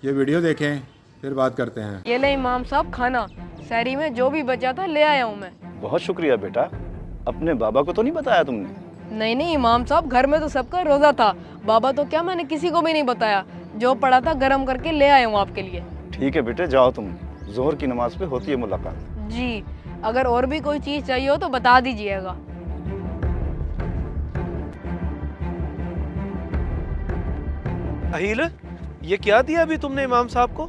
ये वीडियो देखें फिर बात करते हैं। ये ले इमाम साहब खाना, सहरी में जो भी बचा था ले आया हूँ मैं। बहुत शुक्रिया बेटा। अपने बाबा को तो नहीं बताया तुमने? नहीं नहीं इमाम साहब, घर में तो सबका रोजा था, बाबा तो क्या मैंने किसी को भी नहीं बताया। जो पड़ा था गरम करके ले आया हूँ आपके लिए। ठीक है बेटे, जाओ तुम, जोहर की नमाज पे होती है मुलाकात। जी, अगर और भी कोई चीज़ चाहिए हो तो बता दीजिएगा। अहिल, ये क्या दिया अभी तुमने इमाम साहब को?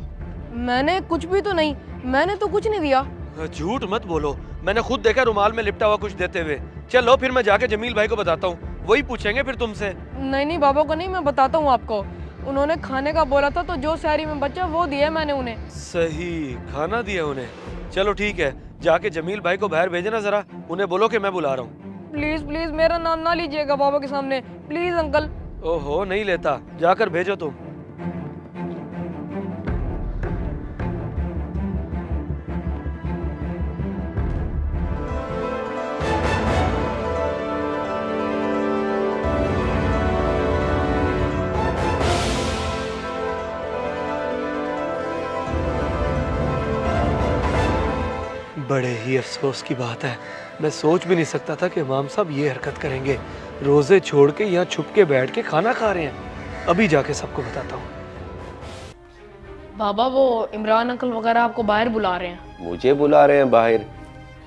मैंने कुछ भी तो नहीं, मैंने तो कुछ नहीं दिया। झूठ मत बोलो, मैंने खुद देखा रुमाल में लिपटा हुआ कुछ देते हुए। चलो फिर मैं जाके जमील भाई को बताता हूँ, वही पूछेंगे फिर तुमसे। नहीं नहीं बाबा को नहीं, मैं बताता हूँ आपको। उन्होंने खाने का बोला था तो जो सहरी में बचा वो दिया मैंने उन्हें। सही, खाना दिया उन्हें। चलो ठीक है, जाके जमील भाई को बाहर भेजना जरा, उन्हें बोलो कि मैं बुला रहा हूँ। प्लीज प्लीज मेरा नाम ना लीजिएगा बाबा के सामने, प्लीज अंकल। ओहो नहीं लेता, जाकर भेजो तुम। बड़े ही अफसोस की बात है, मैं सोच भी नहीं सकता था कि इमाम साहब ये हरकत करेंगे। रोजे छोड़ के यहाँ छुप के बैठ के खाना खा रहे हैं। अभी जाके सबको बताता हूँ। बाबा वो इमरान अंकल वगैरह आपको बाहर बुला रहे हैं। मुझे बुला रहे हैं बाहर?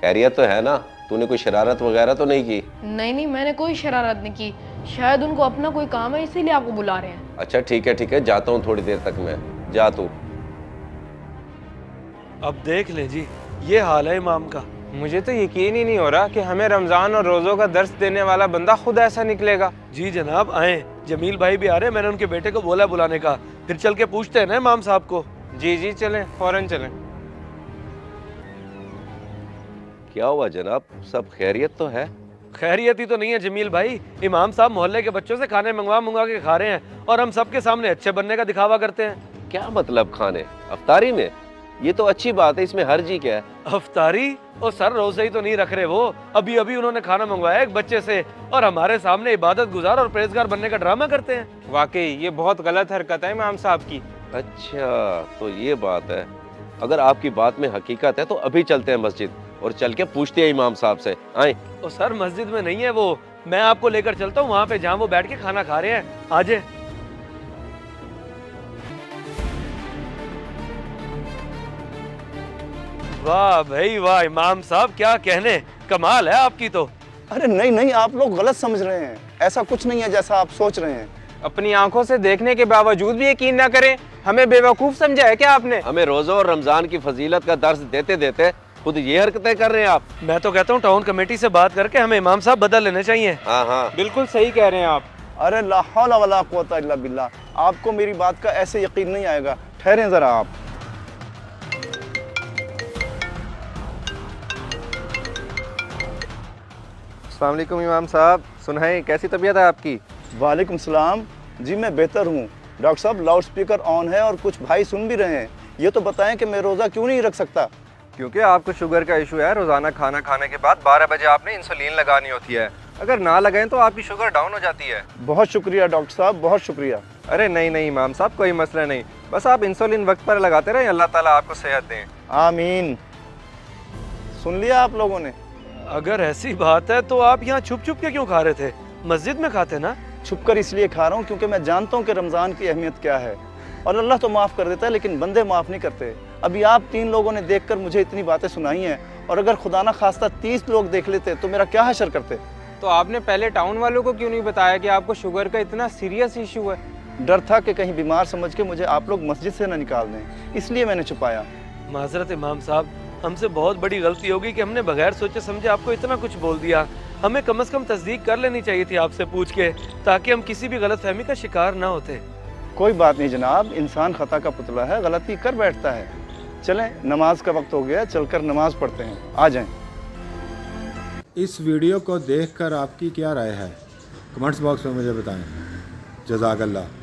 खैरियत तो है ना? तूने कोई शरारत वगैरह तो नहीं की? नहीं नहीं मैंने कोई शरारत नहीं की, शायद उनको अपना कोई काम है इसीलिए आपको बुला रहे हैं। अच्छा ठीक है, जाता हूँ थोड़ी देर तक मैं। जा तू। अब देख लें जी, ये हाल है इमाम का। मुझे तो यकीन ही नहीं हो रहा कि हमें रमजान और रोजों का दर्स देने वाला बंदा खुद ऐसा निकलेगा। जी जनाब आए, जमील भाई भी आ रहे हैं, मैंने उनके बेटे को बोला बुलाने का। फिर चल के पूछते हैं ना इमाम साहब को। जी जी चलें, फौरन चलें। क्या हुआ जनाब, सब खैरियत तो है? खैरियत ही तो नहीं है जमील भाई, इमाम साहब मोहल्ले के बच्चों से खाने मंगवा के खा रहे हैं और हम सबके सामने अच्छे बनने का दिखावा करते हैं। क्या मतलब खाने अफ्तारी में? ये तो अच्छी बात है, इसमें हर्जी क्या है? अफ्तारी और सर रोजे ही तो नहीं रख रहे वो। अभी अभी उन्होंने खाना मंगवाया एक बच्चे से और हमारे सामने इबादत गुजार और परहेजगार बनने का ड्रामा करते हैं। वाकई ये बहुत गलत हरकत है इमाम साहब की। अच्छा तो ये बात है। अगर आपकी बात में हकीकत है तो अभी चलते हैं मस्जिद और चल के पूछते हैं इमाम साहब से। आए। और सर मस्जिद में नहीं है वो, मैं आपको लेकर चलता हूँ वहाँ पे जहाँ वो बैठ के खाना खा रहे हैं। आजे। वाह भाई वाह इमाम साहब, क्या कहने, कमाल है आपकी तो। अरे नहीं नहीं, आप लोग गलत समझ रहे हैं, ऐसा कुछ नहीं है जैसा आप सोच रहे हैं। अपनी आंखों से देखने के बावजूद भी यकीन न करें, हमें बेवकूफ समझा है क्या आपने? हमें रोज़ों और रमजान की फजीलत का दर्स देते देते खुद ये हरकतें कर रहे हैं आप। मैं तो कहता हूँ टाउन कमेटी से बात करके हमें इमाम साहब बदल लेने चाहिए। हाँ हाँ बिल्कुल सही कह रहे हैं आप। अरे ला हौला वला कुव्वता इल्ला बिल्लाह, आपको मेरी बात का ऐसे यकीन नहीं आएगा, ठहरें जरा आप। अस्सलाम वालेकुम इमाम साहब, सुनाएं कैसी तबीयत है आपकी? वालेकुम सलाम। जी मैं बेहतर हूँ डॉक्टर साहब, लाउड स्पीकर ऑन है और कुछ भाई सुन भी रहे हैं। ये तो बताएं कि मैं रोज़ा क्यों नहीं रख सकता? क्योंकि आपको शुगर का इशू है। रोज़ाना खाना खाने के बाद 12 बजे आपने इंसुलिन लगानी होती है। अगर ना लगाएं तो आपकी शुगर डाउन हो जाती है। बहुत शुक्रिया डॉक्टर साहब, बहुत शुक्रिया। अरे नहीं नहीं इमाम साहब, कोई मसला नहीं, बस आप इंसुलिन वक्त पर लगाते रहें। अल्लाह ताला आपको सेहत दें। आमीन। सुन लिया आप लोगों ने? अगर ऐसी बात है तो आप यहाँ छुप छुप के क्यों खा रहे थे? मस्जिद में खाते ना। छुपकर इसलिए खा रहा हूँ क्योंकि मैं जानता हूँ कि रमज़ान की अहमियत क्या है। और अल्लाह तो माफ़ कर देता है लेकिन बंदे माफ़ नहीं करते। अभी आप 3 लोगों ने देखकर मुझे इतनी बातें सुनाई हैं, और अगर खुदा ना खास्ता 30 लोग देख लेते तो मेरा क्या हशर करते। तो आपने पहले टाउन वालों को क्यों नहीं बताया कि आपको शुगर का इतना सीरियस इशू है? डर था कि कहीं बीमार समझ के मुझे आप लोग मस्जिद से ना निकाल दें, इसलिए मैंने छुपाया। माजरत इमाम साहब, हमसे बहुत बड़ी गलती होगी कि हमने बगैर सोचे समझे आपको इतना कुछ बोल दिया। हमें कम से कम तस्दीक कर लेनी चाहिए थी आपसे पूछ के, ताकि हम किसी भी गलतफहमी का शिकार ना होते। कोई बात नहीं जनाब, इंसान खता का पुतला है, गलती कर बैठता है। चलें, नमाज का वक्त हो गया, चलकर नमाज पढ़ते हैं। आ जाएं। इस वीडियो को देखकर आपकी क्या राय है? कमेंट्स बॉक्स में मुझे बताएं। जज़ाकल्लाह।